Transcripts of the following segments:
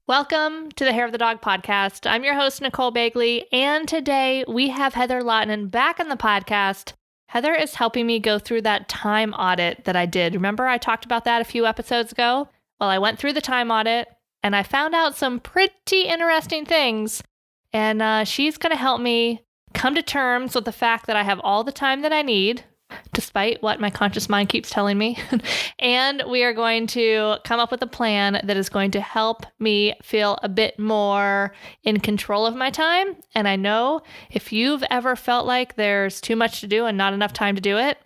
Welcome to the Hair of the Dog podcast. I'm your host, Nicole Begley, and today we have Heather Lahtinen back on the podcast. Heather is helping me go through that time audit that I did. Remember I talked about that a few episodes ago? Well, I went through the time audit and I found out some pretty interesting things, and she's going to help me come to terms with the fact that I have all the time that I need, despite what my conscious mind keeps telling me. And we are going to come up with a plan that is going to help me feel a bit more in control of my time. And I know if you've ever felt like there's too much to do and not enough time to do it,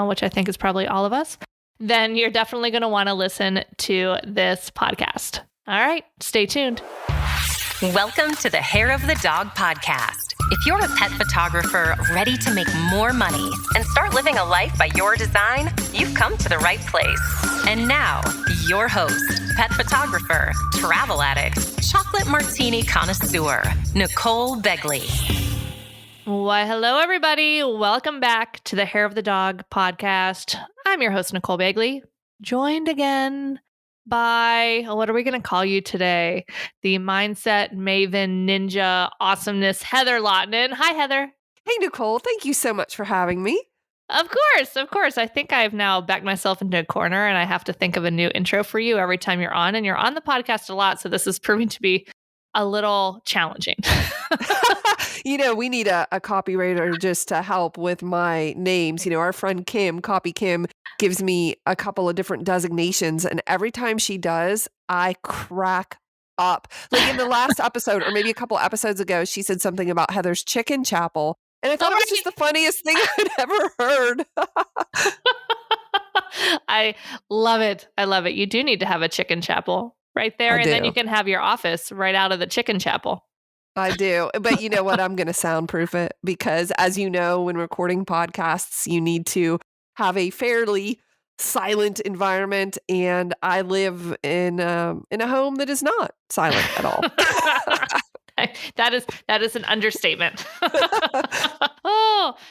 which I think is probably all of us, then you're definitely going to want to listen to this podcast. All right, stay tuned. Welcome to the Hair of the Dog podcast. If you're a pet photographer ready to make more money and start living a life by your design, you've come to the right place. And now, your host, pet photographer, travel addict, chocolate martini connoisseur, Nicole Begley. Why, hello, everybody. Welcome back to the Hair of the Dog podcast. I'm your host, Nicole Begley, joined again by, what are we going to call you today? The mindset maven ninja awesomeness, Heather Lahtinen. Hi, Heather. Hey, Nicole. Thank you so much for having me. Of course. I think I've now backed myself into a corner and I have to think of a new intro for you every time you're on. And you're on the podcast a lot, so this is proving to be a little challenging. We need a copywriter just to help with my names. Our friend Kim, Copy Kim, gives me a couple of different designations. And every time she does, I crack up. Like in the last episode, or maybe a couple episodes ago, she said something about Heather's Chicken Chapel. And I thought it was just the funniest thing I'd ever heard. I love it. You do need to have a chicken chapel right there. And then you can have your office right out of the chicken chapel. I do. But you know what? I'm going to soundproof it because, as you know, when recording podcasts, you need to have a fairly silent environment. And I live in a home that is not silent at all. That is an understatement.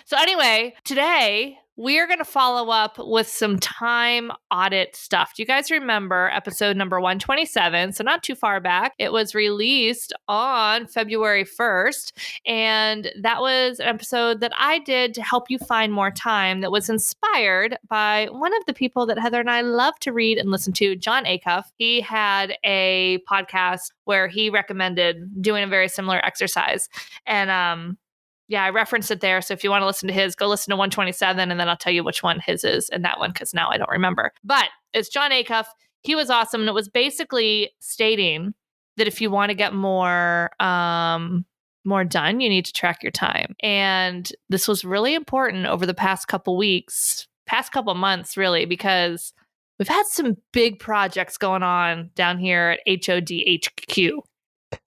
So anyway, today we are going to follow up with some time audit stuff. Do you guys remember episode number 127? So not too far back. It was released on February 1st. And that was an episode that I did to help you find more time that was inspired by one of the people that Heather and I love to read and listen to, Jon Acuff. He had a podcast where he recommended doing a very similar exercise. And I referenced it there. So if you want to listen to his, go listen to 127, and then I'll tell you which one his is in that one, because now I don't remember. But it's Jon Acuff. He was awesome. And it was basically stating that if you want to get more done, you need to track your time. And this was really important over the past couple months, really, because we've had some big projects going on down here at HOD HQ.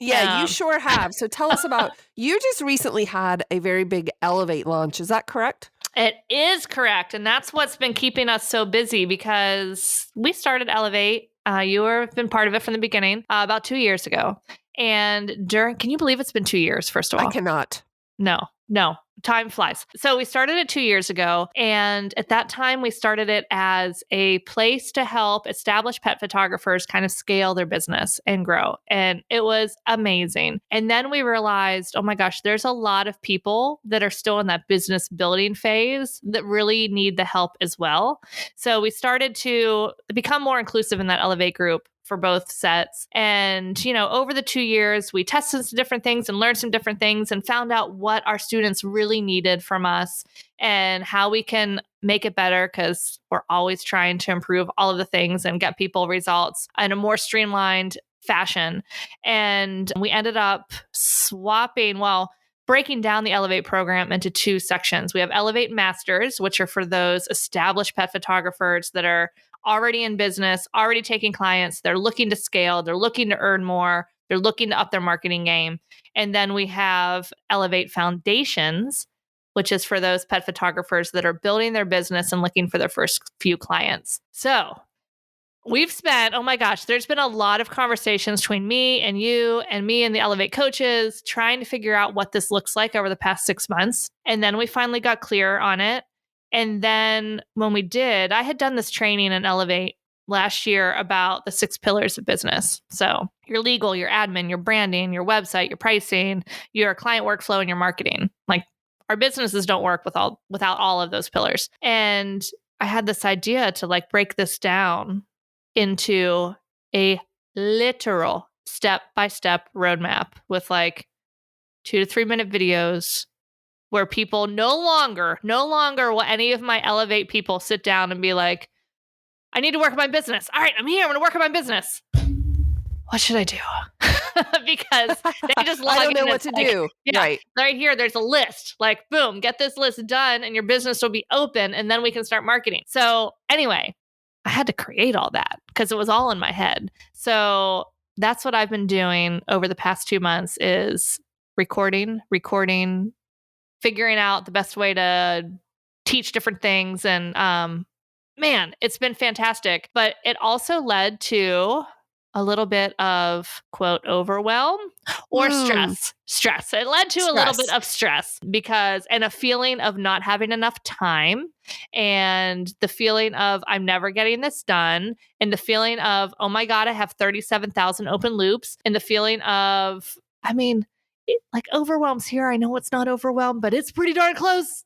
Yeah, you sure have. So tell us about, you just recently had a very big Elevate launch. Is that correct? It is correct. And that's what's been keeping us so busy, because we started Elevate. You have been part of it from the beginning, about 2 years ago. And can you believe it's been 2 years, first of all? I cannot. No, time flies. So we started it 2 years ago. And at that time, we started it as a place to help established pet photographers kind of scale their business and grow. And it was amazing. And then we realized, oh my gosh, there's a lot of people that are still in that business building phase that really need the help as well. So we started to become more inclusive in that Elevate group for both sets. And, over the 2 years, we tested some different things and learned some different things and found out what our students really needed from us and how we can make it better, because we're always trying to improve all of the things and get people results in a more streamlined fashion. And we ended up breaking down the Elevate program into two sections. We have Elevate Masters, which are for those established pet photographers that are already in business, already taking clients. They're looking to scale. They're looking to earn more. They're looking to up their marketing game. And then we have Elevate Foundations, which is for those pet photographers that are building their business and looking for their first few clients. So we've spent, there's been a lot of conversations between me and you and me and the Elevate coaches trying to figure out what this looks like over the past 6 months. And then we finally got clear on it. And then when we did, I had done this training in Elevate last year about the 6 pillars of business. So your legal, your admin, your branding, your website, your pricing, your client workflow, and your marketing. Like our businesses don't work without all of those pillars. And I had this idea to like break this down into a literal step-by-step roadmap with like 2 to 3 minute videos where people no longer will any of my Elevate people sit down and be like, I need to work on my business. All right, I'm here. I'm going to work on my business. What should I do? Because they just log I don't know in what to like, do. Yeah, Right. right here, there's a list. Like, boom, get this list done and your business will be open and then we can start marketing. So anyway, I had to create all that because it was all in my head. So that's what I've been doing over the past 2 months is recording, figuring out the best way to teach different things. And man, it's been fantastic. But it also led to a little bit of quote overwhelm or stress. It led to a little bit of stress and a feeling of not having enough time and the feeling of I'm never getting this done and the feeling of, oh my God, I have 37,000 open loops and the feeling of, I mean, it, like overwhelm's here. I know it's not overwhelmed, but it's pretty darn close.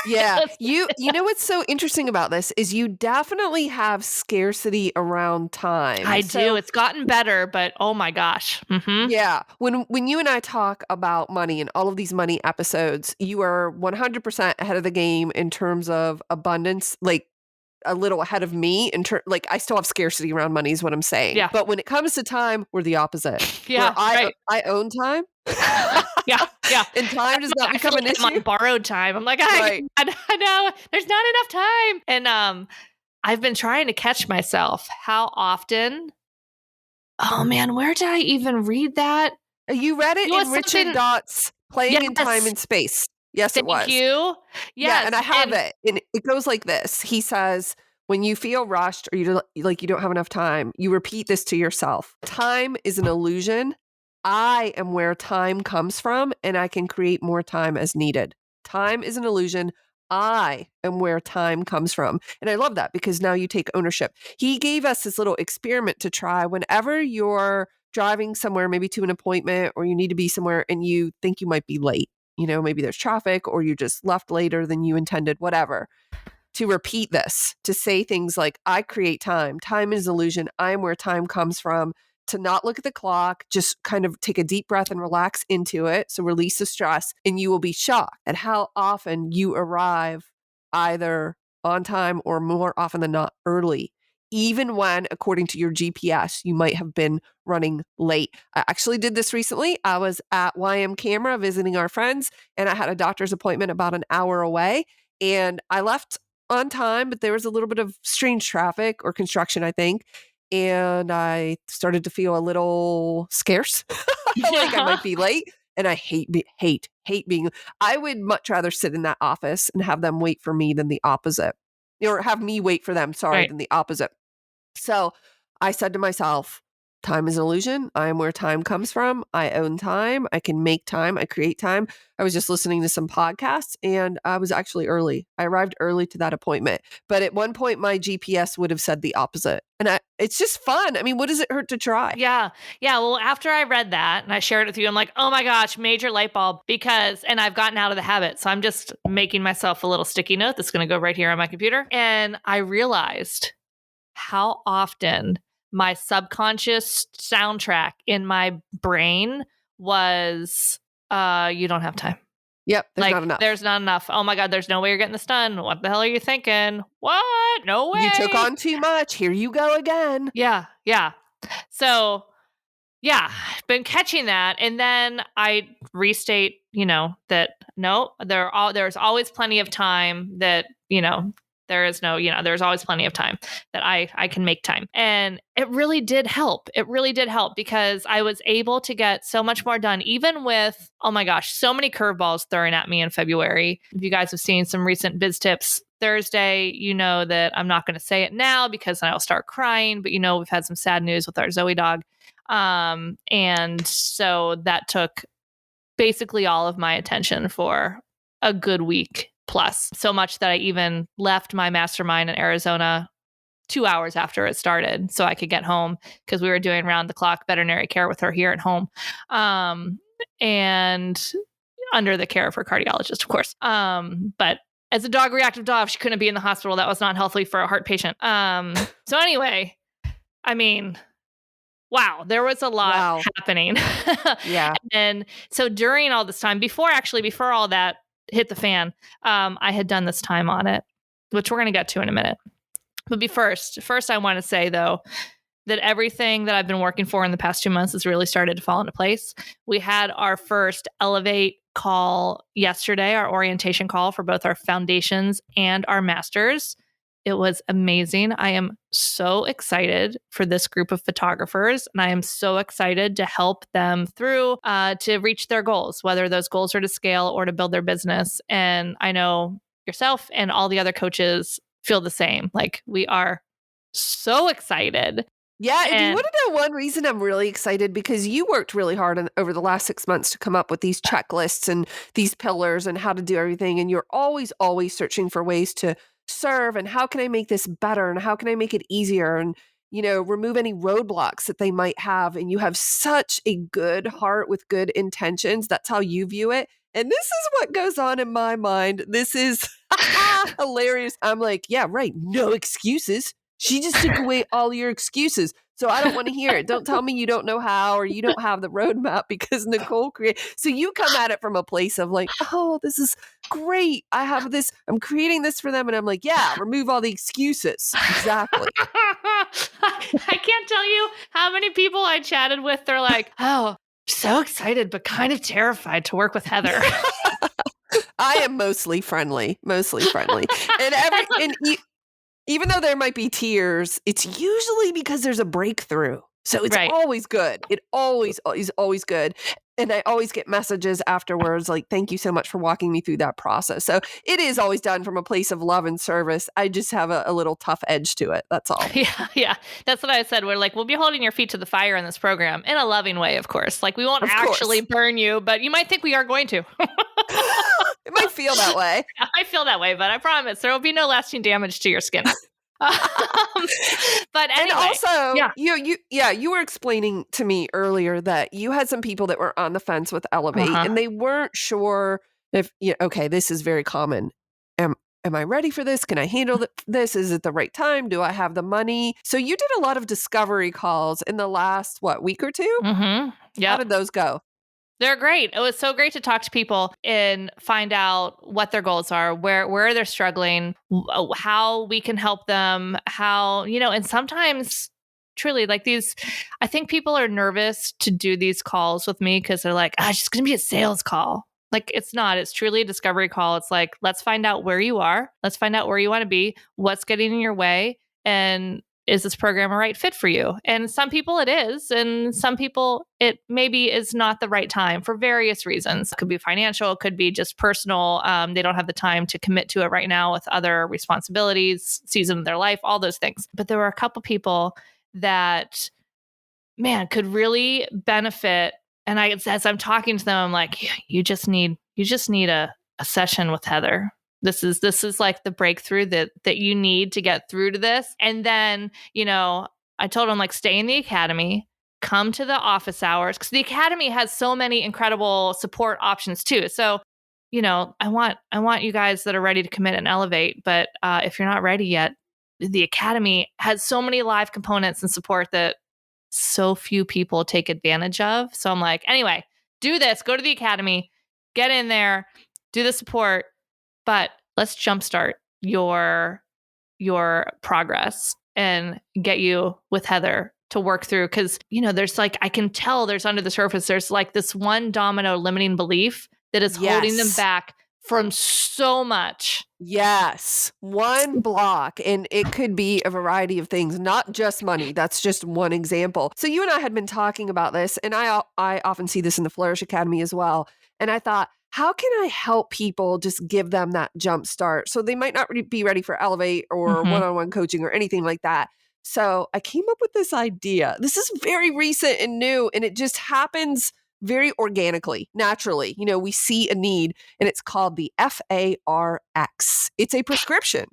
Yeah. You know what's so interesting about this is you definitely have scarcity around time. I do. It's gotten better, but oh my gosh. Mm-hmm. Yeah. When you and I talk about money and all of these money episodes, you are 100% ahead of the game in terms of abundance, like a little ahead of me like I still have scarcity around money is what I'm saying. Yeah. But when it comes to time, we're the opposite. Yeah. Where I own time. Yeah. And time does not become an issue. I'm on borrowed time. I'm like, I know there's not enough time. And I've been trying to catch myself how often. Oh man, where did I even read that? You read it in Richard Dott's Playing in Time and Space. Yes, it was. Thank you. Yes. Yeah, and I have it. And it goes like this. He says, when you feel rushed or you don't have enough time, you repeat this to yourself. Time is an illusion. I am where time comes from, and I can create more time as needed. Time is an illusion. I am where time comes from. And I love that because now you take ownership. He gave us this little experiment to try whenever you're driving somewhere, maybe to an appointment, or you need to be somewhere and you think you might be late. You know, maybe there's traffic or you just left later than you intended, whatever. To repeat this, to say things like, I create time. Time is illusion. I'm where time comes from. To not look at the clock, just kind of take a deep breath and relax into it. So release the stress and you will be shocked at how often you arrive either on time or more often than not early. Even when, according to your GPS, you might have been running late. I actually did this recently. I was at YM Camera visiting our friends, and I had a doctor's appointment about an hour away. And I left on time, but there was a little bit of strange traffic or construction, I think. And I started to feel a little scarce, like I might be late. And I hate being, I would much rather sit in that office and have them wait for me than the opposite. Or have me wait for them, than the opposite. So I said to myself, time is an illusion. I am where time comes from. I own time. I can make time. I create time. I was just listening to some podcasts and I was actually early. I arrived early to that appointment. But at one point, my GPS would have said the opposite. And it's just fun. I mean, what does it hurt to try? Yeah. Yeah. Well, after I read that and I shared it with you, I'm like, oh my gosh, major light bulb and I've gotten out of the habit. So I'm just making myself a little sticky note that's going to go right here on my computer. And I realized how often my subconscious soundtrack in my brain was, you don't have time. Yep. There's not enough. There's not enough. Oh my God, there's no way you're getting this done. What the hell are you thinking? What? No way. You took on too much. Here you go again. Yeah. Yeah. So yeah, been catching that. And then I restate, that no, there's always plenty of time that, there's always plenty of time that I can make time. And it really did help. It really did help because I was able to get so much more done, even with, oh my gosh, so many curveballs thrown at me in February. If you guys have seen some recent Biz Tips Thursday, you know that I'm not going to say it now because then I'll start crying. But we've had some sad news with our Zoe dog. And so that took basically all of my attention for a good week plus, so much that I even left my mastermind in Arizona 2 hours after it started so I could get home because we were doing round the clock veterinary care with her here at home. And under the care of her cardiologist, of course. But as a dog reactive dog, she couldn't be in the hospital. That was not healthy for a heart patient. So anyway, I mean, wow, there was a lot happening. Yeah. And so during all this time, before all that hit the fan, I had done this time audit, which we're going to get to in a minute. But first, I want to say, though, that everything that I've been working for in the past 2 months has really started to fall into place. We had our first Elevate call yesterday, our orientation call for both our foundations and our masters. It was amazing. I am so excited for this group of photographers, and I am so excited to help them through to reach their goals, whether those goals are to scale or to build their business. And I know yourself and all the other coaches feel the same. Like, we are so excited. Yeah, and you want to know one reason I'm really excited? Because you worked really hard over the last 6 months to come up with these checklists and these pillars and how to do everything. And you're always searching for ways to serve and how can I make this better and how can I make it easier and, remove any roadblocks that they might have. And you have such a good heart with good intentions. That's how you view it. And this is what goes on in my mind. This is hilarious. I'm like, yeah, right. No excuses. She just took away all your excuses. So I don't want to hear it. Don't tell me you don't know how or you don't have the roadmap because Nicole created. So you come at it from a place of like, oh, this is great. I have this. I'm creating this for them. And I'm like, yeah, remove all the excuses. Exactly. I can't tell you how many people I chatted with. They're like, oh, so excited, but kind of terrified to work with Heather. I am mostly friendly. And even though there might be tears, it's usually because there's a breakthrough. So it's always good. It always is always good. And I always get messages afterwards like, thank you so much for walking me through that process. So it is always done from a place of love and service. I just have a little tough edge to it. That's all. Yeah. That's what I said. We're like, we'll be holding your feet to the fire in this program in a loving way, of course. Like, we won't actually burn you, but you might think we are going to. It might feel that way. I feel that way, but I promise there will be no lasting damage to your skin. But anyway, and also, you were explaining to me earlier that you had some people that were on the fence with Elevate, and they weren't sure if okay, this is very common. Am I ready for this? Can I handle this? Is it the right time? Do I have the money? So you did a lot of discovery calls in the last week or two. Yeah. How did those go? They're great. It was so great to talk to people and find out what their goals are, where they're struggling, how we can help them, how, and sometimes truly like these, I think people are nervous to do these calls with me because they're like, it's just going to be a sales call. Like, it's not. It's truly a discovery call. It's like, let's find out where you are. Let's find out where you want to be, what's getting in your way, and is this program a right fit for you? And some people it is, and some people it maybe is not the right time for various reasons. It could be financial, it could be just personal. They don't have the time to commit to it right now with other responsibilities, season of their life, all those things. But there were a couple people that, man, could really benefit. And as I'm talking to them, I'm like, you just need a session with Heather. This is like the breakthrough that you need to get through to this. And then, I told them, like, stay in the academy, come to the office hours, because the academy has so many incredible support options too. So, I want you guys that are ready to commit and elevate. But if you're not ready yet, the academy has so many live components and support that so few people take advantage of. So I'm like, anyway, do this, go to the academy, get in there, do the support. But let's jumpstart your progress and get you with Heather to work through. Because, there's like, I can tell there's under the surface, there's like this one domino limiting belief that is holding them back from so much. Yes. One block. And it could be a variety of things, not just money. That's just one example. So you and I had been talking about this, and I often see this in the Flourish Academy as well. And I thought, how can I help people just give them that jump start? So they might not be ready for Elevate or one-on-one coaching or anything like that. So I came up with this idea. This is very recent and new, and it just happens very organically, naturally. We see a need, and it's called the FARX. It's a prescription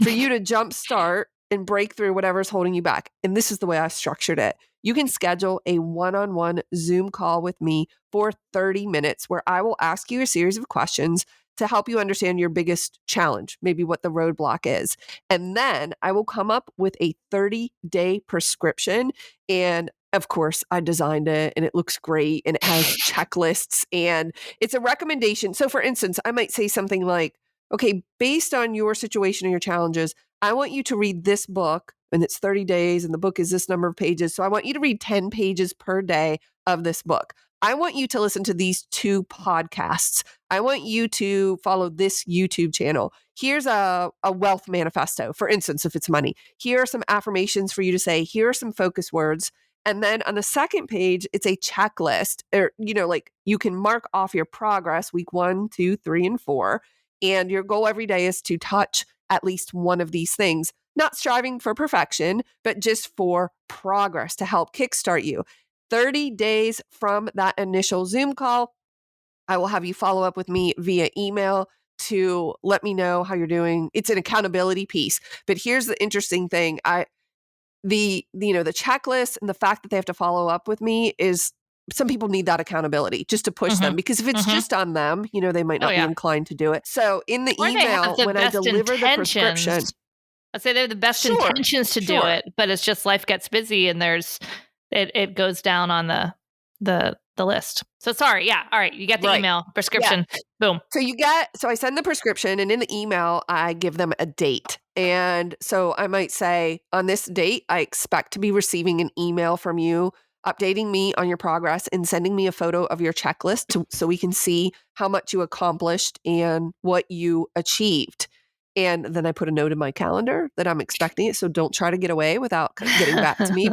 for you to jumpstart and break through whatever's holding you back. And this is the way I structured it. You can schedule a one-on-one Zoom call with me for 30 minutes where I will ask you a series of questions to help you understand your biggest challenge, maybe what the roadblock is. And then I will come up with a 30-day prescription. And of course, I designed it and it looks great and it has checklists and it's a recommendation. So for instance, I might say something like, okay, based on your situation and your challenges, I want you to read this book and it's 30 days and the book is this number of pages. So I want you to read 10 pages per day of this book. I want you to listen to these 2 podcasts. I want you to follow this YouTube channel. Here's a wealth manifesto, for instance, if it's money. Here are some affirmations for you to say. Here are some focus words. And then on the second page, it's a checklist, or, like you can mark off your progress week 1, 2, 3, and 4. And your goal every day is to touch at least one of these things, not striving for perfection, but just for progress to help kickstart you. 30 days from that initial Zoom call, I will have you follow up with me via email to let me know how you're doing. It's an accountability piece. But here's the interesting thing. The checklist and the fact that they have to follow up with me is some people need that accountability just to push them, because if it's just on them, they might not be inclined to do it. So in the email, when I deliver the prescription, I'd say they have the best intentions to do it, but it's just life gets busy and it goes down on the list. So sorry. Yeah. All right. You get the email prescription. Yeah. Boom. So I send the prescription and in the email, I give them a date. And so I might say on this date, I expect to be receiving an email from you updating me on your progress and sending me a photo of your checklist so we can see how much you accomplished and what you achieved. And then I put a note in my calendar that I'm expecting it. So don't try to get away without getting back to me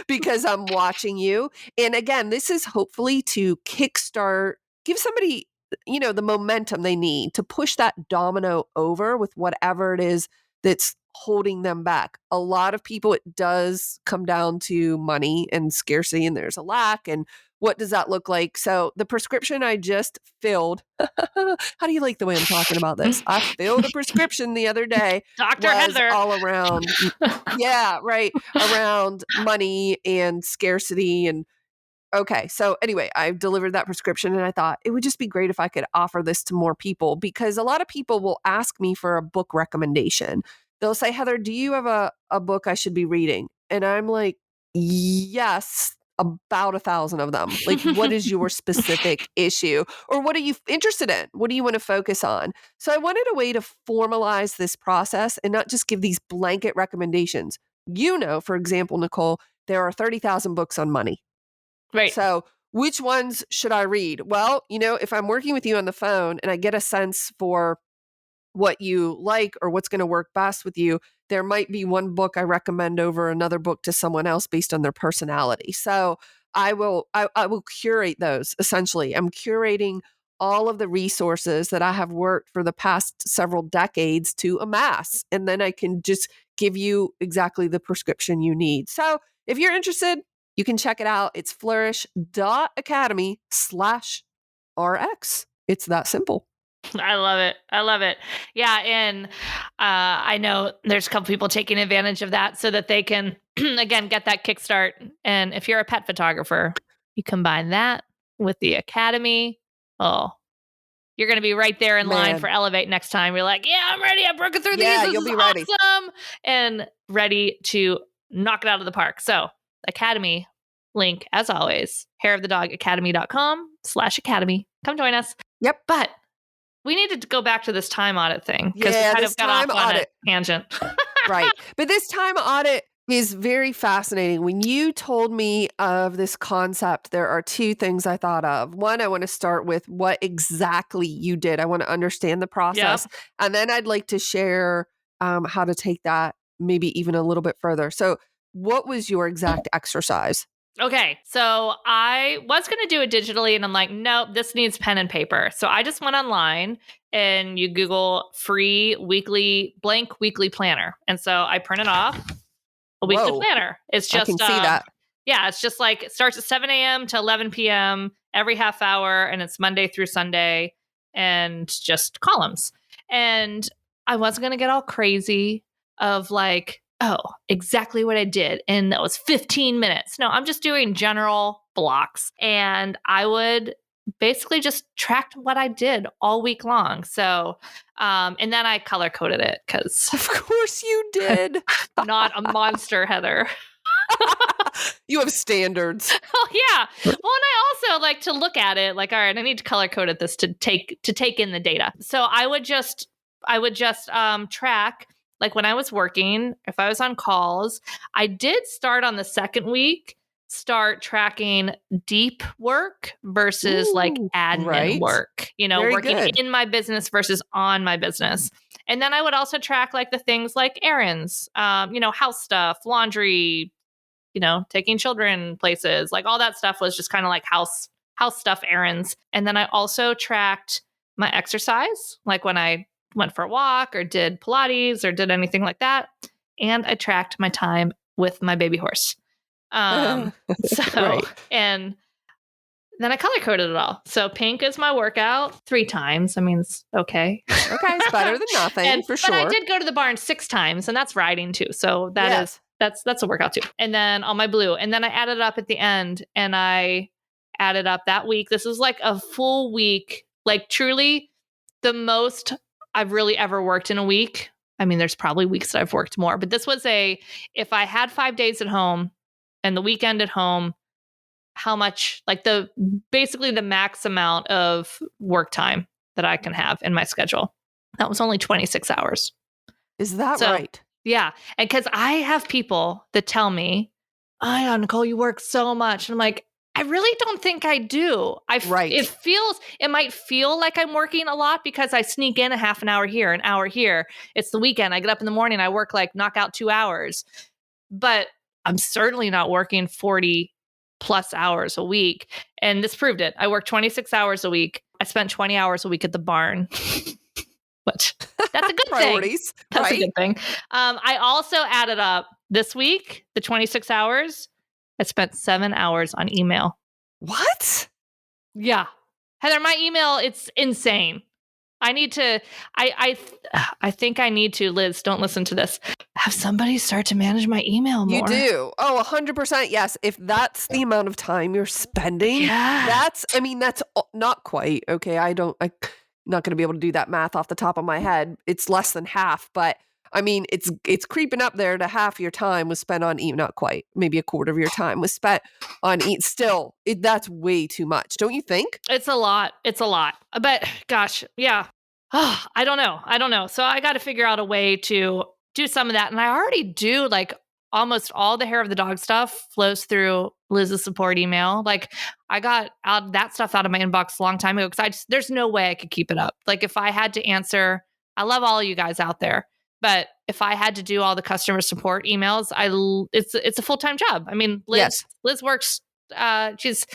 because I'm watching you. And again, this is hopefully to kickstart, give somebody, the momentum they need to push that domino over with whatever it is that's holding them back. A lot of people, it does come down to money and scarcity, and there's a lack. And what does that look like? So the prescription I just filled, how do you like the way I'm talking about this? I filled a prescription the other day. Dr. Heather. All around. Yeah, right. Around money and scarcity. And okay. So anyway, I delivered that prescription and I thought it would just be great if I could offer this to more people, because a lot of people will ask me for a book recommendation. They'll say, Heather, do you have a book I should be reading? And I'm like, yes, about 1,000 of them. Like, what is your specific issue? Or what are you interested in? What do you want to focus on? So I wanted a way to formalize this process and not just give these blanket recommendations. For example, Nicole, there are 30,000 books on money. Right. So which ones should I read? Well, if I'm working with you on the phone and I get a sense for what you like or what's going to work best with you, there might be one book I recommend over another book to someone else based on their personality. So I will curate those. Essentially, I'm curating all of the resources that I have worked for the past several decades to amass, and then I can just give you exactly the prescription you need. So if you're interested, you can check it out. It's flourish.academy/RX. It's that simple. I love it. I love it. Yeah. And I know there's a couple people taking advantage of that so that they can, again, get that kickstart. And if you're a pet photographer, you combine that with the academy. Oh, you're going to be right there in line for Elevate next time. You're like, yeah, I'm ready. I'm broken through these. This you'll be is ready. Awesome. And ready to knock it out of the park. So academy link, as always, hairofthedogacademy.com/academy. Come join us. Yep. But we needed to go back to this time audit thing because we kind of got off on a tangent. Right. But this time audit is very fascinating. When you told me of this concept, there are 2 things I thought of. One, I want to start with what exactly you did. I want to understand the process. Yep. And then I'd like to share how to take that maybe even a little bit further. So what was your exact exercise? Okay, so I was going to do it digitally, and I'm like, nope, this needs pen and paper. So I just went online and you Google free blank weekly planner. And so I printed off a weekly planner. It's just, I can see that. Yeah, it's just like, it starts at 7 a.m. to 11 p.m. every half hour, and it's Monday through Sunday, and just columns. And I wasn't going to get all crazy of like oh, exactly what I did. And that was 15 minutes. No, I'm just doing general blocks. And I would basically just track what I did all week long. So, and then I color coded it because Of course you did. not a monster, Heather. You have standards. Oh yeah. Well, and I also like to look at it like, all right, I need to color code this to take in the data. So I would just track like when I was working, if I was on calls. I did start on the second week, start tracking deep work versus like admin work, Very working good. in my business versus on my business. And then I would also track like the things like errands, house stuff, laundry, taking children places, like all that stuff was just kind of like house stuff, errands. And then I also tracked my exercise, like when I went for a walk or did Pilates or did anything like that. And I tracked my time with my baby horse. And then I color coded it all. So pink is my workout 3 times. I mean, it's okay. Okay, it's better than nothing, for sure. But I did go to the barn 6 times, and that's riding too. So that's a workout too. And then on my blue, and then I added up at the end, and I added up that week. This is like a full week, like truly the most I've really ever worked in a week. I mean, there's probably weeks that I've worked more, but this was if I had 5 days at home and the weekend at home, how much, like basically the max amount of work time that I can have in my schedule. That was only 26 hours. Is that right? Yeah. And because I have people that tell me, oh, yeah, Nicole, you work so much. And I'm like, I really don't think I do. It might feel like I'm working a lot because I sneak in a half an hour here, an hour here. It's the weekend. I get up in the morning, I work knock out 2 hours. But I'm certainly not working 40 plus hours a week. And this proved it. I worked 26 hours a week. I spent 20 hours a week at the barn. But that's a good Priorities, thing. That's a good thing. I also added up this week, the 26 hours. I spent 7 hours on email. What? Yeah. Heather, my email, it's insane. I need to, I think I need to, Liz, don't listen to this, have somebody start to manage my email more. You do. Oh, 100% yes. If that's the amount of time you're spending, that's not quite. Okay, I'm not going to be able to do that math off the top of my head. It's less than half, but I mean, it's creeping up there to half your time was spent on email. Not quite. Maybe a quarter of your time was spent on email. Still, that's way too much. Don't you think? It's a lot. But gosh, yeah. Oh, I don't know. So I got to figure out a way to do some of that. And I already do, like, almost all the hair of the dog stuff flows through Liz's support email. Like, I got that stuff out of my inbox a long time ago because there's no way I could keep it up. Like, if I had to answer, I love all of you guys out there, but if I had to do all the customer support emails, it's a full-time job. I mean, Liz works, she's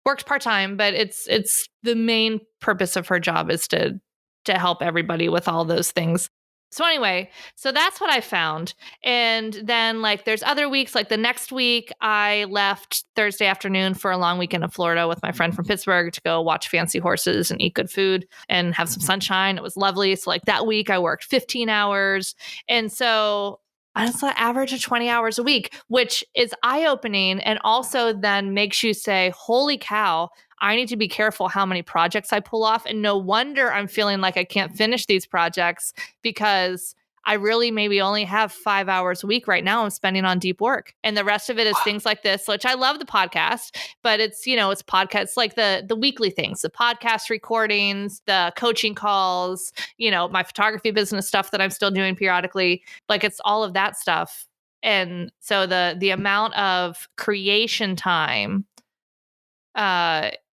worked part-time, but it's the main purpose of her job is to help everybody with all those things. So anyway, so that's what I found. And then like there's other weeks, like the next week I left Thursday afternoon for a long weekend in Florida with my friend from Pittsburgh to go watch fancy horses and eat good food and have some sunshine. It was lovely. So like that week I worked 15 hours. And so it's an average of 20 hours a week, which is eye-opening and also then makes you say, holy cow, I need to be careful how many projects I pull off. And no wonder I'm feeling like I can't finish these projects because I really maybe only have 5 hours a week right now I'm spending on deep work. And the rest of it is things like this, which I love the podcast, but it's, it's podcasts like the weekly things, the podcast recordings, the coaching calls, my photography business stuff that I'm still doing periodically. Like it's all of that stuff. And so the amount of creation time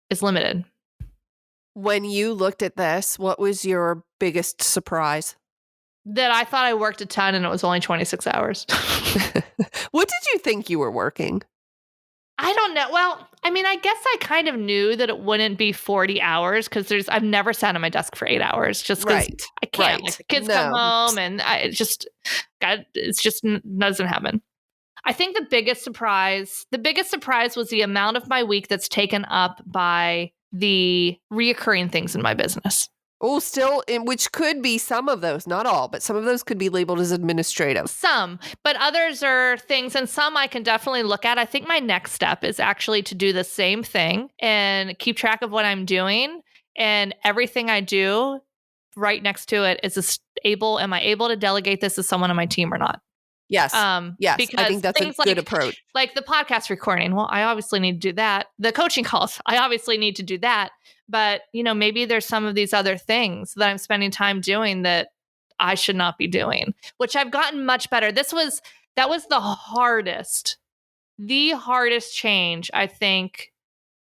is limited. When you looked at this, what was your biggest surprise? That I thought I worked a ton and it was only 26 hours. What did you think you were working? I don't know. Well, I mean, I guess I kind of knew that it wouldn't be 40 hours because I've never sat at my desk for 8 hours just because I can't. Right. Like the kids come home and it just doesn't happen. I think the biggest surprise was the amount of my week that's taken up by the reoccurring things in my business. Oh, still, in which could be some of those, not all, but some of those could be labeled as administrative. Some, but others are things, and some I can definitely look at. I think my next step is actually to do the same thing and keep track of what I'm doing, and everything I do right next to it is am I able to delegate this to someone on my team or not? Yes. Yes. Because I think that's a good approach. Like the podcast recording. Well, I obviously need to do that. The coaching calls, I obviously need to do that. But, maybe there's some of these other things that I'm spending time doing that I should not be doing, which I've gotten much better. That was the hardest change, I think,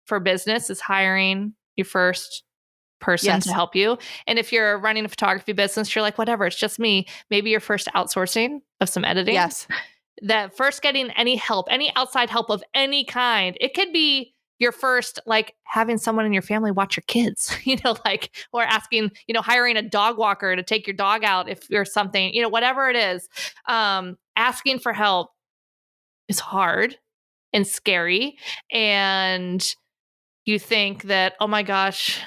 for business is hiring your first person to help you. And if you're running a photography business, you're like, whatever, it's just me. Maybe your first outsourcing of some editing. Yes. That first getting any help, any outside help of any kind. It could be your first, like having someone in your family watch your kids, or asking, hiring a dog walker to take your dog out if you're something, whatever it is. Asking for help is hard and scary. And you think that, oh my gosh,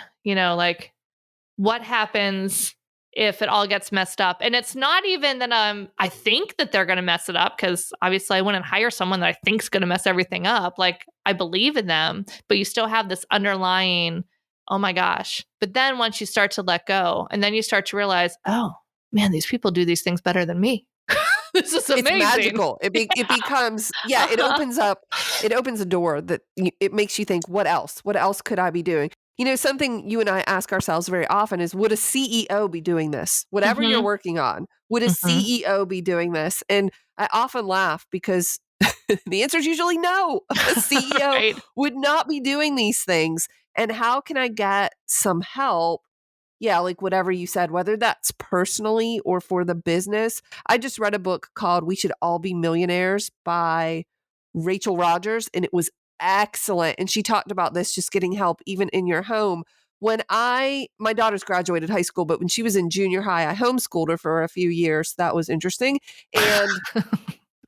what happens if it all gets messed up? And it's not even that I think that they're going to mess it up, because obviously I wouldn't hire someone that I think is going to mess everything up. Like, I believe in them, but you still have this underlying, oh my gosh. But then once you start to let go, and then you start to realize, oh man, these people do these things better than me. This is amazing. It's magical. It becomes, it opens a door that it makes you think, what else? What else could I be doing? Something you and I ask ourselves very often is, would a CEO be doing this? Whatever you're working on, would a CEO be doing this? And I often laugh because the answer is usually no. A CEO would not be doing these things. And how can I get some help? Yeah, like whatever you said, whether that's personally or for the business. I just read a book called We Should All Be Millionaires by Rachel Rogers, and it was excellent. And she talked about this, just getting help even in your home. When my daughter's graduated high school, but when she was in junior high, I homeschooled her for a few years. That was interesting. And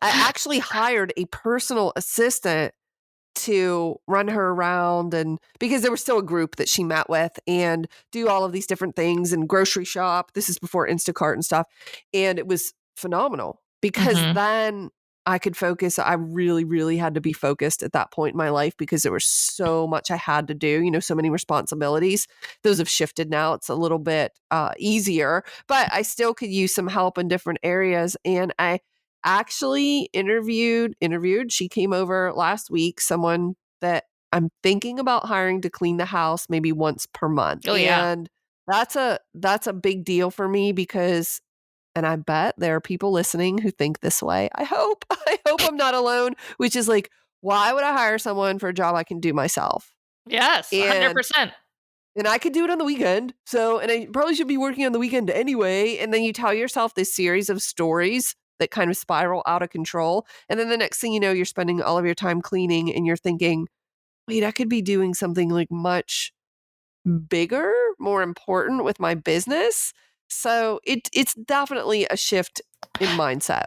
I actually hired a personal assistant to run her around, and because there was still a group that she met with, and do all of these different things and grocery shop. This is before Instacart and stuff. And it was phenomenal because then I could focus. I really, really had to be focused at that point in my life because there was so much I had to do, so many responsibilities. Those have shifted now. It's a little bit easier, but I still could use some help in different areas. And I actually interviewed. She came over last week, someone that I'm thinking about hiring to clean the house maybe once per month. Oh, yeah. And that's a big deal for me because, and I bet there are people listening who think this way. I hope I'm not alone, which is like, why would I hire someone for a job I can do myself? Yes, 100%. And I could do it on the weekend. And I probably should be working on the weekend anyway. And then you tell yourself this series of stories that kind of spiral out of control. And then the next thing you know, you're spending all of your time cleaning and you're thinking, wait, I could be doing something like much bigger, more important with my business. So it's definitely a shift in mindset.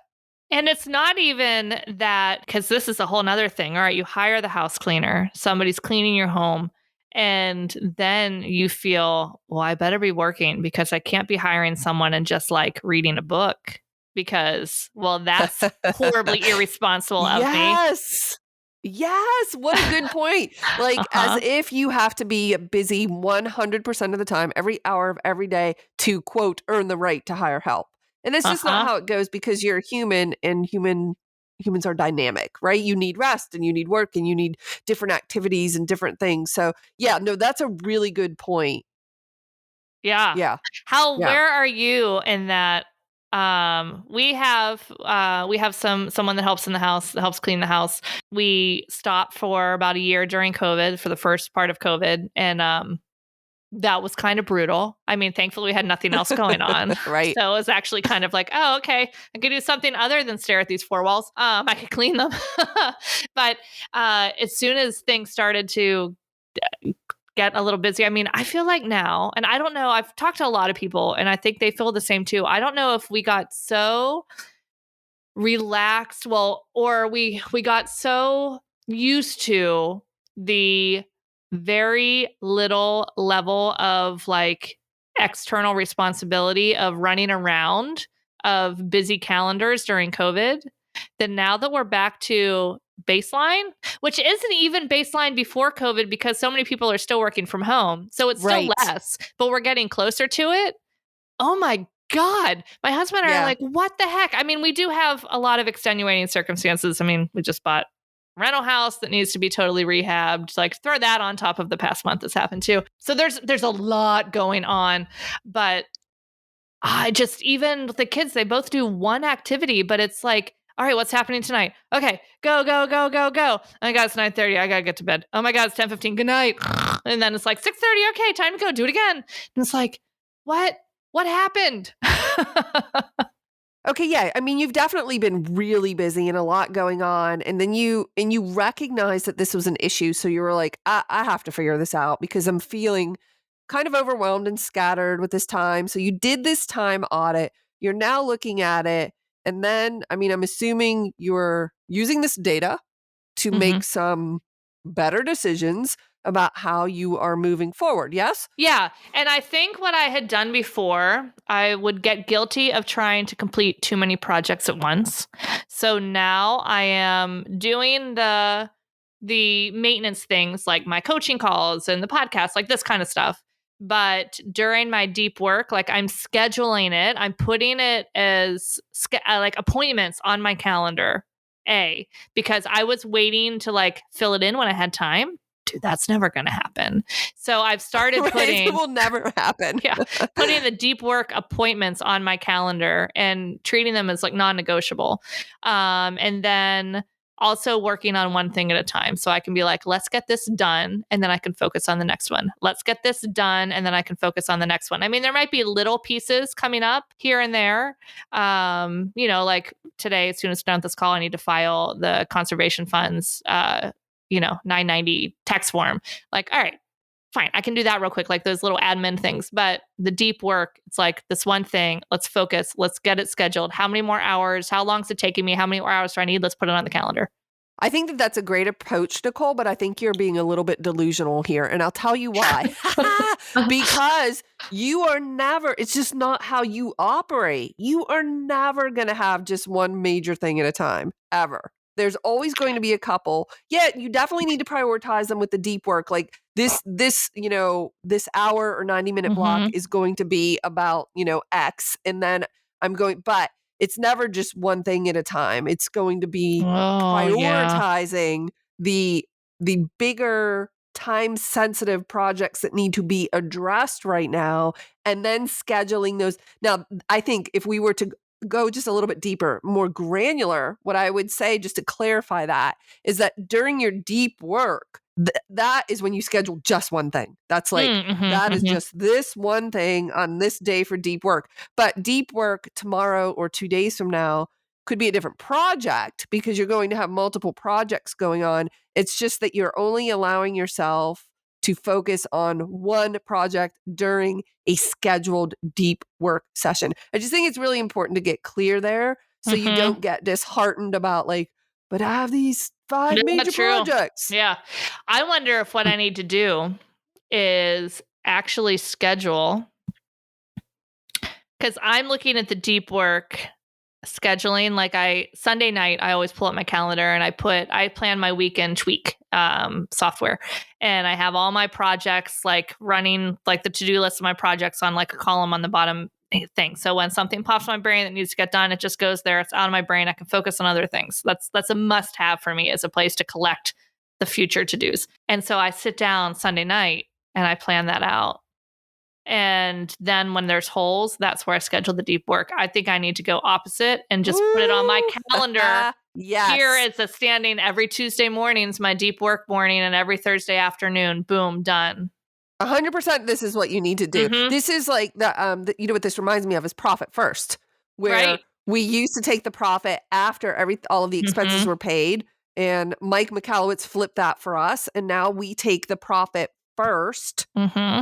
And it's not even that, because this is a whole nother thing. All right, you hire the house cleaner, somebody's cleaning your home, and then you feel, well, I better be working because I can't be hiring someone and just like reading a book because, well, that's horribly irresponsible of me. Yes. What a good point. Like as if you have to be busy 100% of the time, every hour of every day to, quote, earn the right to hire help. And that's just not how it goes because you're a human, and humans are dynamic, right? You need rest and you need work and you need different activities and different things. So yeah, no, that's a really good point. Yeah. Yeah. Where are you in that? We have someone that helps in the house, that helps clean the house. We stopped for about a year during COVID, for the first part of COVID. And, that was kind of brutal. I mean, thankfully we had nothing else going on. Right. So it was actually kind of like, oh, okay, I could do something other than stare at these four walls. I could clean them. But, as soon as things started to get a little busy. I mean, I feel like now, and I don't know, I've talked to a lot of people and I think they feel the same too. I don't know if we got so relaxed, or we got so used to the very little level of like external responsibility of running around of busy calendars during COVID, then now that we're back to baseline, which isn't even baseline before COVID because so many people are still working from home. So it's still Right. less, but we're getting closer to it. Oh my God. My husband and I are Yeah. like, what the heck? I mean, we do have a lot of extenuating circumstances. I mean, we just bought a rental house that needs to be totally rehabbed. Like throw that on top of the past month that's happened too. So there's a lot going on, but I just, even with the kids, they both do one activity, but it's like, all right, what's happening tonight? Okay, go, go, go, go, go. Oh my God, it's 9:30. I gotta get to bed. Oh my God, it's 10:15. Good night. And then it's like 6:30. Okay, time to go. Do it again. And it's like, what? What happened? Okay, yeah. I mean, you've definitely been really busy and a lot going on. And then you recognize that this was an issue. So you were like, I have to figure this out because I'm feeling kind of overwhelmed and scattered with this time. So you did this time audit. You're now looking at it. And then, I mean, I'm assuming you're using this data to make some better decisions about how you are moving forward. Yes? Yeah. And I think what I had done before, I would get guilty of trying to complete too many projects at once. So now I am doing the maintenance things like my coaching calls and the podcast, like this kind of stuff. But during my deep work, like I'm scheduling it, I'm putting it as like appointments on my calendar. Because I was waiting to like fill it in when I had time. Dude, that's never going to happen. So I've started putting It will never happen. putting the deep work appointments on my calendar and treating them as like non-negotiable. And then also working on one thing at a time. So I can be like, let's get this done. And then I can focus on the next one. Let's get this done. And then I can focus on the next one. I mean, there might be little pieces coming up here and there. Like today, as soon as I'm done with this call, I need to file the conservation funds, 990 tax form. Like, all right, fine. I can do that real quick, like those little admin things. But the deep work, it's like this one thing. Let's focus. Let's get it scheduled. How many more hours? How long is it taking me? How many more hours do I need? Let's put it on the calendar. I think that that's a great approach, Nicole, but I think you're being a little bit delusional here. And I'll tell you why. Because you are never, it's just not how you operate. You are never going to have just one major thing at a time, ever. There's always going to be a couple. Yeah, you definitely need to prioritize them with the deep work. Like this hour or 90-minute block is going to be about, X. And then but it's never just one thing at a time. It's going to be prioritizing the bigger time-sensitive projects that need to be addressed right now, and then scheduling those. Now, I think if we were to go just a little bit deeper, more granular, what I would say, just to clarify that, is that during your deep work, that is when you schedule just one thing. That's like, that is just this one thing on this day for deep work. But deep work tomorrow or 2 days from now could be a different project because you're going to have multiple projects going on. It's just that you're only allowing yourself to focus on one project during a scheduled deep work session. I just think it's really important to get clear there so you don't get disheartened about like, but I have these 5 major projects. Yeah. I wonder if what I need to do is actually schedule, because I'm looking at the deep work scheduling. Like Sunday night, I always pull up my calendar and I plan my weekend tweak software, and I have all my projects like running, like the to-do list of my projects on like a column on the bottom thing. So when something pops in my brain that needs to get done, it just goes there. It's out of my brain. I can focus on other things. That's a must have for me as a place to collect the future to-dos. And so I sit down Sunday night and I plan that out. And then when there's holes, that's where I schedule the deep work. I think I need to go opposite and just put it on my calendar. Yes. Here is a standing every Tuesday morning's my deep work morning, and every Thursday afternoon, boom, done. 100% this is what you need to do. This is like what this reminds me of is profit first, where we used to take the profit after all of the expenses were paid. And Mike Michalowicz flipped that for us. And now we take the profit first,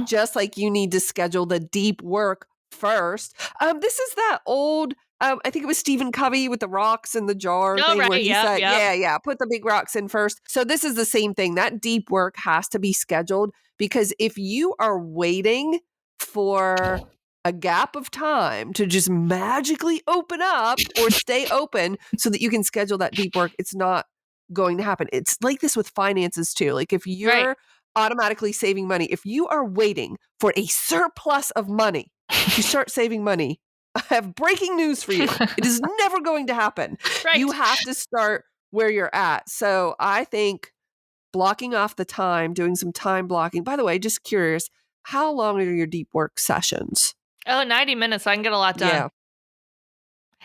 just like you need to schedule the deep work first. This is that old, I think it was Stephen Covey with the rocks in the jar thing where he said, put the big rocks in first. So this is the same thing. That deep work has to be scheduled, because if you are waiting for a gap of time to just magically open up or stay open so that you can schedule that deep work, it's not going to happen. It's like this with finances too. Like if you're automatically saving money, if you are waiting for a surplus of money to start saving money, I have breaking news for you. It is never going to happen. Right. You have to start where you're at. So I think blocking off the time, doing some time blocking. By the way, just curious, how long are your deep work sessions? Oh, 90 minutes. I can get a lot done. Yeah.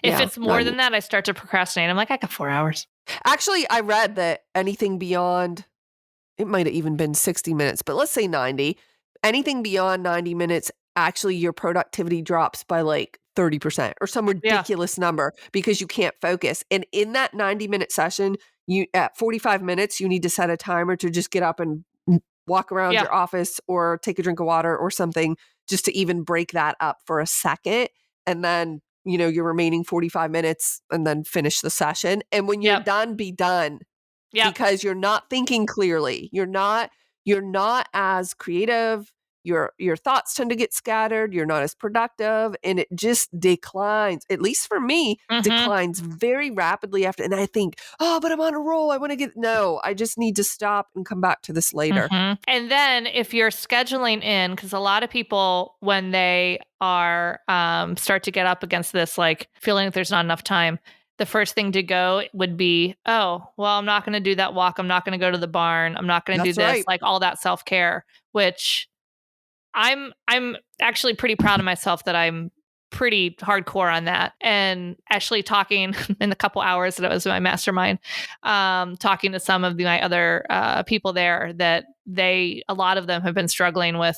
If it's more than that, I start to procrastinate. I'm like, I got 4 hours. Actually, I read that anything beyond, it might have even been 60 minutes, but let's say 90, anything beyond 90 minutes, actually your productivity drops by like 30% or some ridiculous number because you can't focus. And in that 90-minute session, at 45 minutes, you need to set a timer to just get up and walk around your office or take a drink of water or something just to even break that up for a second. And then, your remaining 45 minutes and then finish the session. And when you're done, be done. Because you're not thinking clearly. You're not as creative. Your thoughts tend to get scattered. You're not as productive, and it just declines. At least for me, declines very rapidly after. And I think, oh, but I'm on a roll. I want to no, I just need to stop and come back to this later. And then if you're scheduling in, because a lot of people, when they are start to get up against this, like feeling like there's not enough time, the first thing to go would be, oh, well, I'm not going to do that walk. I'm not going to go to the barn. I'm not going to do this, like all that self-care, which I'm actually pretty proud of myself that I'm pretty hardcore on that. And actually talking in the couple hours that it was my mastermind, talking to some of my other people there, that a lot of them have been struggling with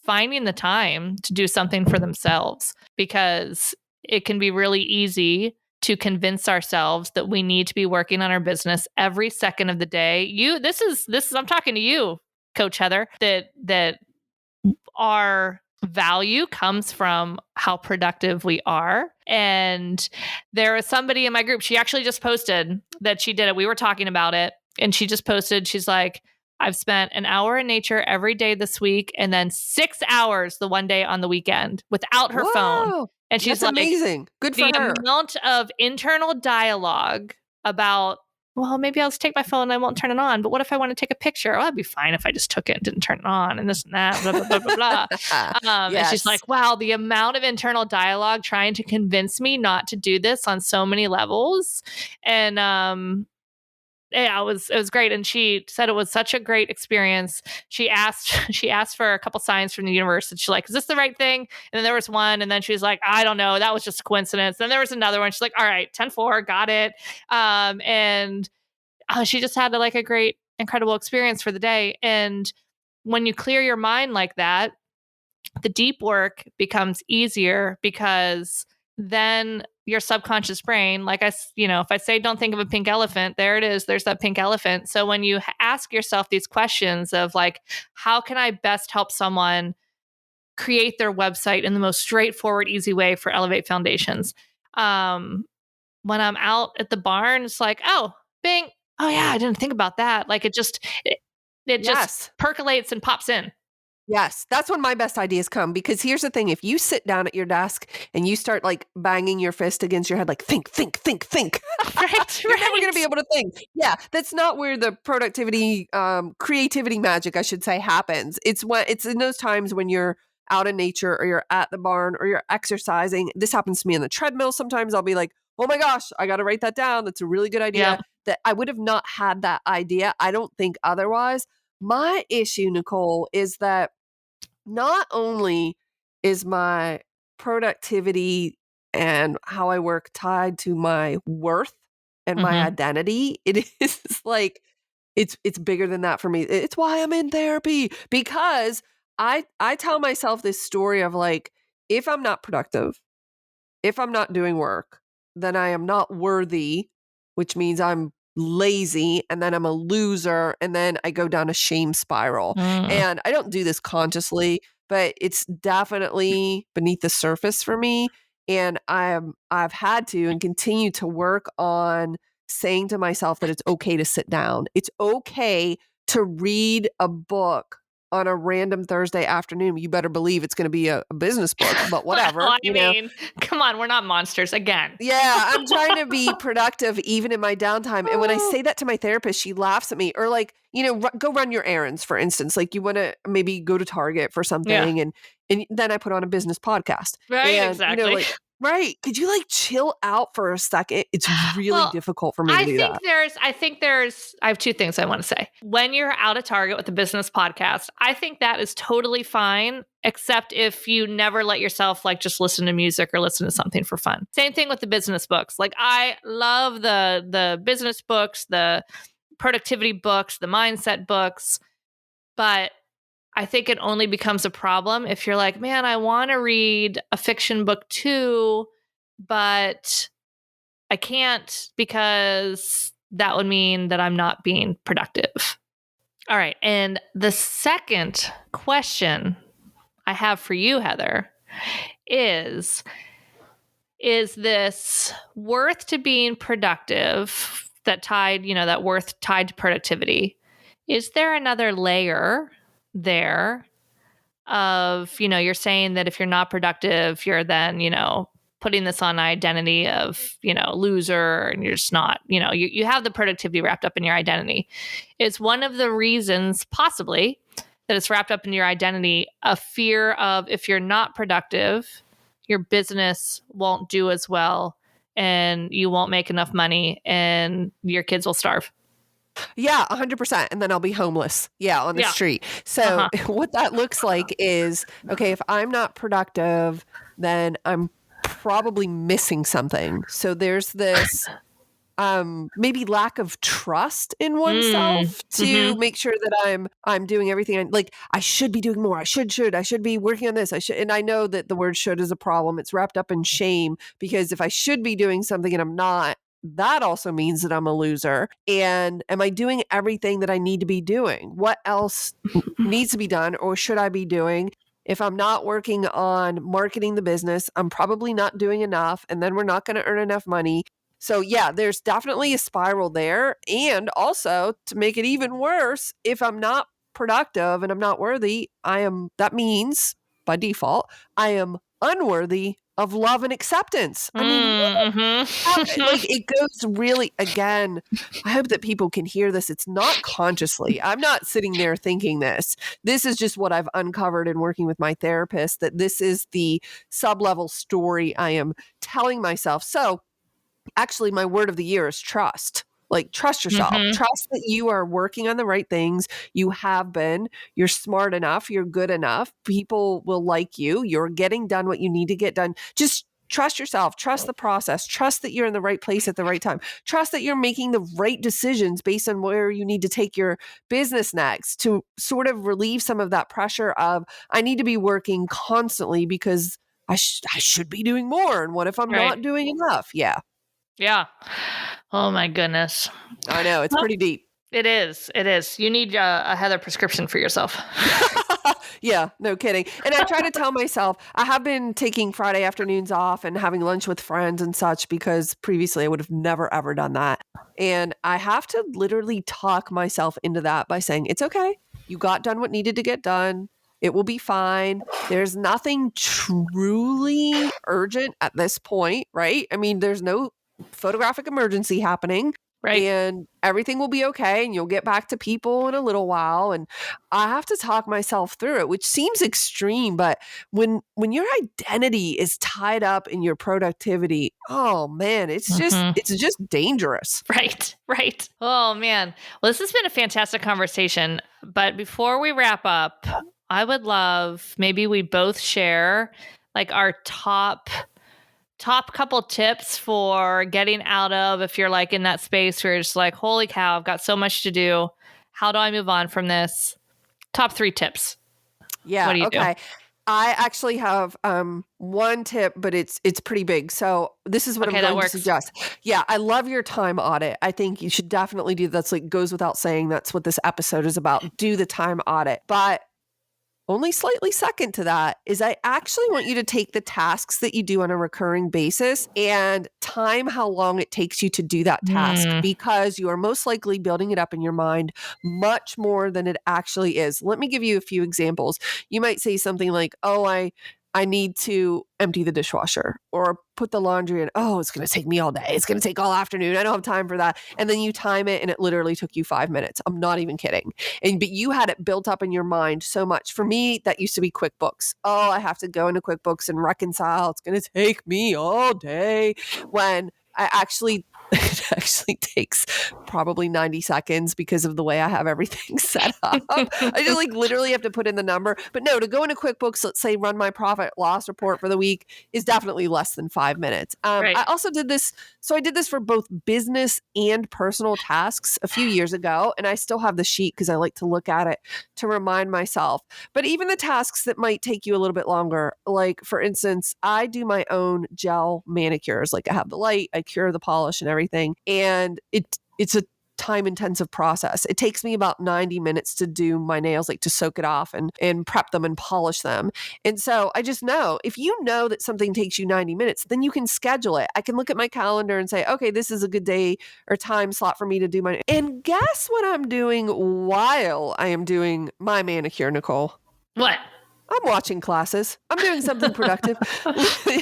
finding the time to do something for themselves, because it can be really easy to convince ourselves that we need to be working on our business every second of the day. This is I'm talking to you, Coach Heather, that our value comes from how productive we are. And there was somebody in my group, she actually just posted that she did it. We were talking about it, and she just posted, she's like, I've spent an hour in nature every day this week, and then 6 hours the one day on the weekend without her phone. And she's That's amazing. Good for her. The amount of internal dialogue about, well, maybe I'll just take my phone and I won't turn it on. But what if I want to take a picture? Oh, that'd be fine if I just took it and didn't turn it on and this and that, blah, blah, blah, blah, blah. And she's like, wow, the amount of internal dialogue trying to convince me not to do this on so many levels. And it was great. And she said it was such a great experience. She asked for a couple signs from the universe. And she's like, is this the right thing? And then there was one. And then she's like, I don't know. That was just a coincidence. Then there was another one. She's like, all right, 10-4, got it. And she just had a great, incredible experience for the day. And when you clear your mind like that, the deep work becomes easier, because then your subconscious brain, if I say, don't think of a pink elephant, there it is. There's that pink elephant. So when you ask yourself these questions of how can I best help someone create their website in the most straightforward, easy way for Elevate Foundations? When I'm out at the barn, it's like, oh, bing. Oh yeah, I didn't think about that. It just percolates and pops in. Yes, that's when my best ideas come, because here's the thing. If you sit down at your desk and you start banging your fist against your head, think, Right, you're never going to be able to think. Yeah, that's not where the productivity, creativity magic, I should say, happens. It's in those times when you're out in nature or you're at the barn or you're exercising. This happens to me on the treadmill. Sometimes I'll be like, oh my gosh, I got to write that down. That's a really good idea. Yeah. That I would have not had that idea, I don't think, otherwise. My issue, Nicole, is that not only is my productivity and how I work tied to my worth and my identity, it is it's bigger than that for me. It's why I'm in therapy, because I tell myself this story of if I'm not productive, if I'm not doing work, then I am not worthy, which means I'm lazy, and then I'm a loser, and then I go down a shame spiral. And I don't do this consciously, but it's definitely beneath the surface for me. And I've had to and continue to work on saying to myself that it's okay to sit down. It's okay to read a book on a random Thursday afternoon. You better believe it's going to be a business book, but whatever. Well, I mean, come on, we're not monsters again. Yeah, I'm trying to be productive even in my downtime. And when I say that to my therapist, she laughs at me. Or like, go run your errands, for instance. Like you want to maybe go to Target for something, and then I put on a business podcast. Right, and, exactly. Right. Could you like chill out for a second? It's really difficult for me to do that. I have two things I want to say. When you're out of Target with a business podcast, I think that is totally fine, except if you never let yourself like just listen to music or listen to something for fun. Same thing with the business books. Like I love the business books, the productivity books, the mindset books, but I think it only becomes a problem if you're like, man, I want to read a fiction book too, but I can't because that would mean that I'm not being productive. All right. And the second question I have for you, Heather, is this worth to being productive, that worth tied to productivity? Is there another layer there of, you're saying that if you're not productive, you're then, putting this on identity of, loser, and you're just not, you have the productivity wrapped up in your identity. Is one of the reasons possibly that it's wrapped up in your identity a fear of if you're not productive, your business won't do as well and you won't make enough money and your kids will starve? Yeah, 100%. And then I'll be homeless. Yeah, on the street. So what that looks like is, okay, if I'm not productive, then I'm probably missing something. So there's this maybe lack of trust in oneself to make sure that I'm doing everything I should be doing more. I should be working on this. And I know that the word should is a problem. It's wrapped up in shame, because if I should be doing something and I'm not, that also means that I'm a loser. And am I doing everything that I need to be doing? What else needs to be done or should I be doing? If I'm not working on marketing the business, I'm probably not doing enough, and then we're not going to earn enough money. So yeah, there's definitely a spiral there. And also, to make it even worse, if I'm not productive and I'm not worthy, that means by default, I am unworthy of love and acceptance. I mean, it goes really, again, I hope that people can hear this. It's not consciously. I'm not sitting there thinking this. This is just what I've uncovered in working with my therapist, that this is the sub-level story I am telling myself. So actually, my word of the year is trust. Like, trust yourself. Trust that you are working on the right things. You have been. You're smart enough. You're good enough. People will like you. You're getting done what you need to get done. Just trust yourself. Trust the process. Trust that you're in the right place at the right time. Trust that you're making the right decisions based on where you need to take your business next, to sort of relieve some of that pressure of, I need to be working constantly because I should be doing more. And what if I'm not doing enough? Yeah. Yeah. Oh my goodness. I know. It's pretty deep. It is. It is. You need a Heather prescription for yourself. Yeah, no kidding. And I try to tell myself, I have been taking Friday afternoons off and having lunch with friends and such, because previously I would have never, ever done that. And I have to literally talk myself into that by saying, it's okay. You got done what needed to get done. It will be fine. There's nothing truly urgent at this point, right? I mean, there's no photographic emergency happening, right? And everything will be okay, and you'll get back to people in a little while. And I have to talk myself through it, which seems extreme, but when your identity is tied up in your productivity, oh man, it's just dangerous. Right. Oh man. Well, this has been a fantastic conversation, but before we wrap up, I would love, maybe we both share like our top couple tips for getting out of, if you're like in that space where you're just like, holy cow, I've got so much to do. How do I move on from this? Top 3 tips. Yeah. What do you do? I actually have one tip, but it's pretty big. So this is what I'm going to suggest. Yeah, I love your time audit. I think you should definitely do that. That's like goes without saying. That's what this episode is about. Do the time audit. But only slightly second to that, is I actually want you to take the tasks that you do on a recurring basis and time how long it takes you to do that task, because you are most likely building it up in your mind much more than it actually is. Let me give you a few examples. You might say something like, oh, I need to empty the dishwasher or put the laundry in. Oh, it's going to take me all day. It's going to take all afternoon. I don't have time for that. And then you time it and it literally took you 5 minutes. I'm not even kidding. But you had it built up in your mind so much. For me, that used to be QuickBooks. Oh, I have to go into QuickBooks and reconcile. It's going to take me all day. When it actually takes probably 90 seconds because of the way I have everything set up. I just literally have to put in the number. But no, to go into QuickBooks, let's say run my profit loss report for the week, is definitely less than 5 minutes. Right. I also did this. So I did this for both business and personal tasks a few years ago. And I still have the sheet because I like to look at it to remind myself. But even the tasks that might take you a little bit longer, like for instance, I do my own gel manicures. Like I have the light, I cure the polish and everything. And it's a time-intensive process. It takes me about 90 minutes to do my nails, like to soak it off and prep them and polish them. And so I just know, if you know that something takes you 90 minutes, then you can schedule it. I can look at my calendar and say, okay, this is a good day or time slot for me to do my, and guess what I'm doing while I am doing my manicure, Nicole? What? I'm watching classes. I'm doing something productive,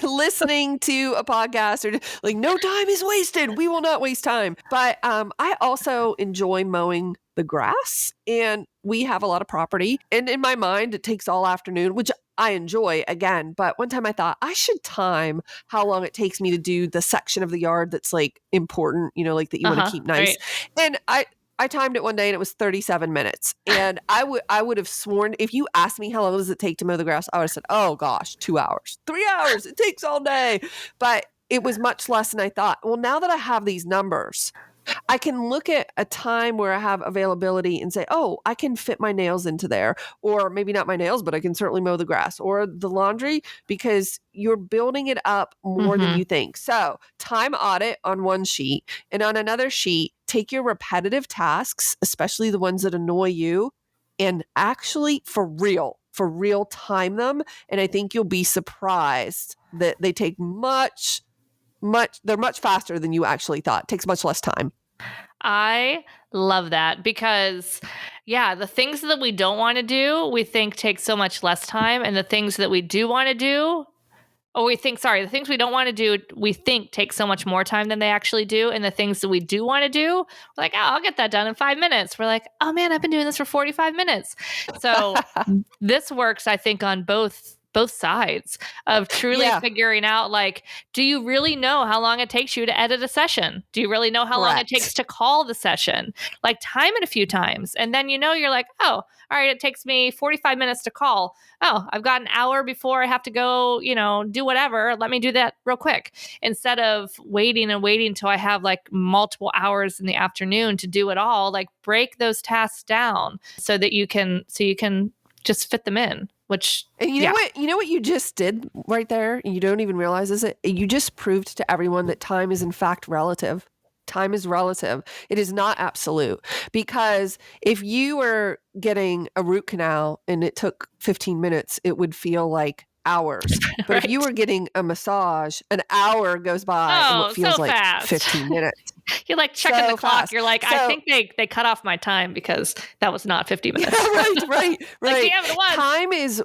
listening to a podcast, or no time is wasted. We will not waste time. But I also enjoy mowing the grass, and we have a lot of property. And in my mind, it takes all afternoon, which I enjoy again. But one time I thought I should time how long it takes me to do the section of the yard that's important, that you want to keep nice. Right. And I timed it one day and it was 37 minutes. And I would have sworn, if you asked me how long does it take to mow the grass, I would have said, oh gosh, 2 hours, 3 hours. It takes all day. But it was much less than I thought. Well, now that I have these numbers, I can look at a time where I have availability and say, oh, I can fit my nails into there, or maybe not my nails, but I can certainly mow the grass or the laundry, because you're building it up more than you think. So time audit on one sheet, and on another sheet, take your repetitive tasks, especially the ones that annoy you, and actually for real time them. And I think you'll be surprised that they take they're much faster than you actually thought. It takes much less time. I love that because, the things that we don't want to do, we think take so much less time. And the things that we do want to do, the things we don't want to do, we think take so much more time than they actually do. And the things that we do want to do, we're like, oh, I'll get that done in 5 minutes. We're like, oh man, I've been doing this for 45 minutes. So this works, I think, on both sides of truly figuring out, do you really know how long it takes you to edit a session? Do you really know how long it takes to call the session? Time it a few times. And then, you're like, oh, all right, it takes me 45 minutes to call. Oh, I've got an hour before I have to go, do whatever. Let me do that real quick. Instead of waiting until I have multiple hours in the afternoon to do it all, break those tasks down so that you can just fit them in. And you know what you just did right there, and you don't even realize it? You just proved to everyone that time is in fact relative. Time is relative. It is not absolute. Because if you were getting a root canal and it took 15 minutes, it would feel like hours. But if you were getting a massage, an hour goes by and what feels so like fast. 15 minutes. You're checking the clock. You're I think they cut off my time because that was not 50 minutes. Right. Damn, it was.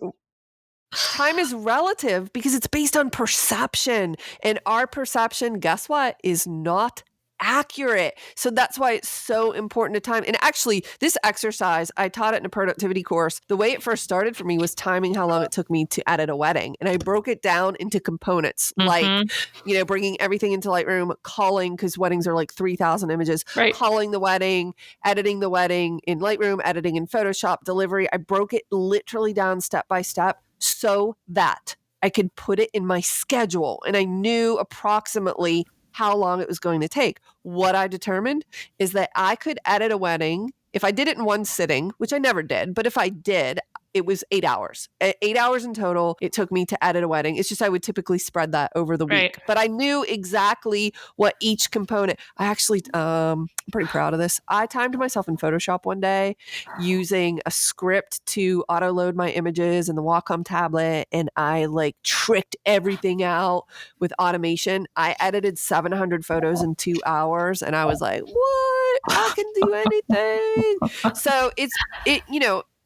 Time is relative because it's based on perception. And our perception, guess what, is not accurate. So that's why it's so important to time. And actually, this exercise, I taught it in a productivity course. The way it first started for me was timing how long it took me to edit a wedding. And I broke it down into components, bringing everything into Lightroom, calling, because weddings are 3,000 images, calling the wedding, editing the wedding in Lightroom, editing in Photoshop, delivery. I broke it literally down step by step so that I could put it in my schedule. And I knew approximately how long it was going to take. What I determined is that I could edit a wedding if I did it in one sitting, which I never did. But if I did, it was 8 hours. 8 hours in total it took me to edit a wedding. It's just I would typically spread that over the week. Right. But I knew exactly what each component. I actually, I'm pretty proud of this. I timed myself in Photoshop one day using a script to auto load my images in the Wacom tablet, and I like tricked everything out with automation. I edited 700 photos in 2 hours, and I was like, what? I can do anything. So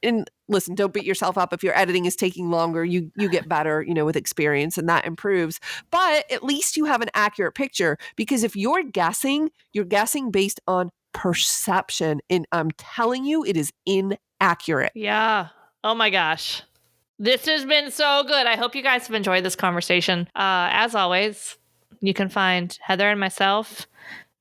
and listen, don't beat yourself up if your editing is taking longer. You get better, with experience, and that improves. But at least you have an accurate picture, because if you're guessing based on perception, and I'm telling you, it is inaccurate. Yeah. Oh my gosh. This has been so good. I hope you guys have enjoyed this conversation. As always, you can find Heather and myself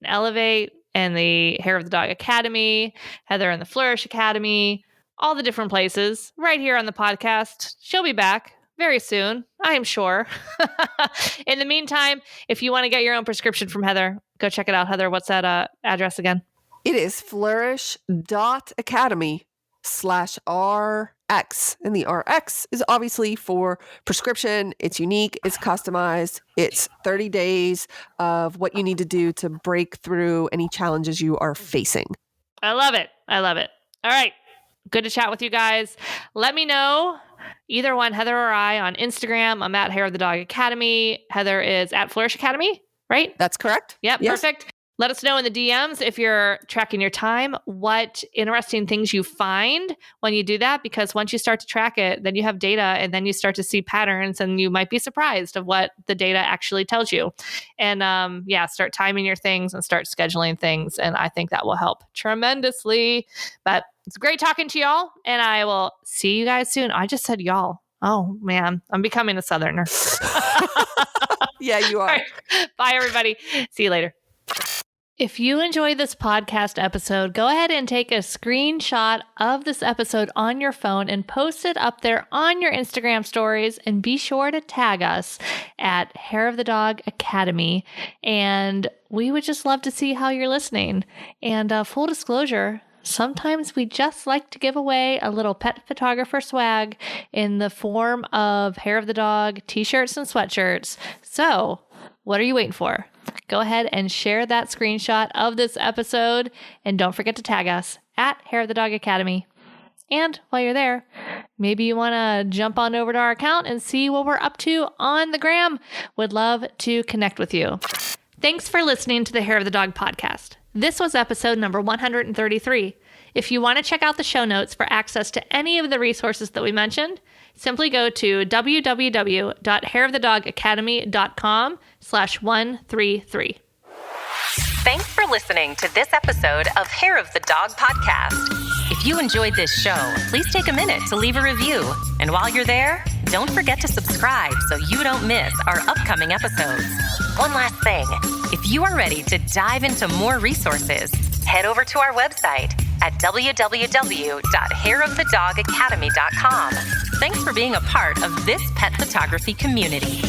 in Elevate and the Hair of the Dog Academy, Heather and the Flourish Academy, all the different places right here on the podcast. She'll be back very soon, I am sure. In the meantime, if you want to get your own prescription from Heather, go check it out. Heather, what's that address again? It is flourish.academy/RX. And the RX is obviously for prescription. It's unique. It's customized. It's 30 days of what you need to do to break through any challenges you are facing. I love it. I love it. All right. Good to chat with you guys. Let me know, either one, Heather or I, on Instagram. I'm at Hair of the Dog Academy. Heather is at Flourish Academy, right? That's correct. Yep, yes. Perfect. Let us know in the DMs if you're tracking your time, what interesting things you find when you do that, because once you start to track it, then you have data, and then you start to see patterns, and you might be surprised of what the data actually tells you. And start timing your things and start scheduling things. And I think that will help tremendously. But it's great talking to y'all, and I will see you guys soon. I just said y'all. Oh, man, I'm becoming a Southerner. Yeah, you are. Right. Bye, everybody. See you later. If you enjoyed this podcast episode, go ahead and take a screenshot of this episode on your phone and post it up there on your Instagram stories, and be sure to tag us at Hair of the Dog Academy. And we would just love to see how you're listening. And full disclosure, sometimes we just like to give away a little pet photographer swag in the form of Hair of the Dog t-shirts and sweatshirts. So what are you waiting for? Go ahead and share that screenshot of this episode, and don't forget to tag us at Hair of the Dog Academy. And while you're there, maybe you want to jump on over to our account and see what we're up to on the gram. Would love to connect with you. Thanks for listening to the Hair of the Dog podcast. This was episode number 133. If you want to check out the show notes for access to any of the resources that we mentioned, simply go to www.hairofthedogacademy.com/133. Thanks for listening to this episode of Hair of the Dog podcast. If you enjoyed this show, please take a minute to leave a review. And while you're there, don't forget to subscribe so you don't miss our upcoming episodes. One last thing, if you are ready to dive into more resources, head over to our website at www.hairofthedogacademy.com. Thanks for being a part of this pet photography community.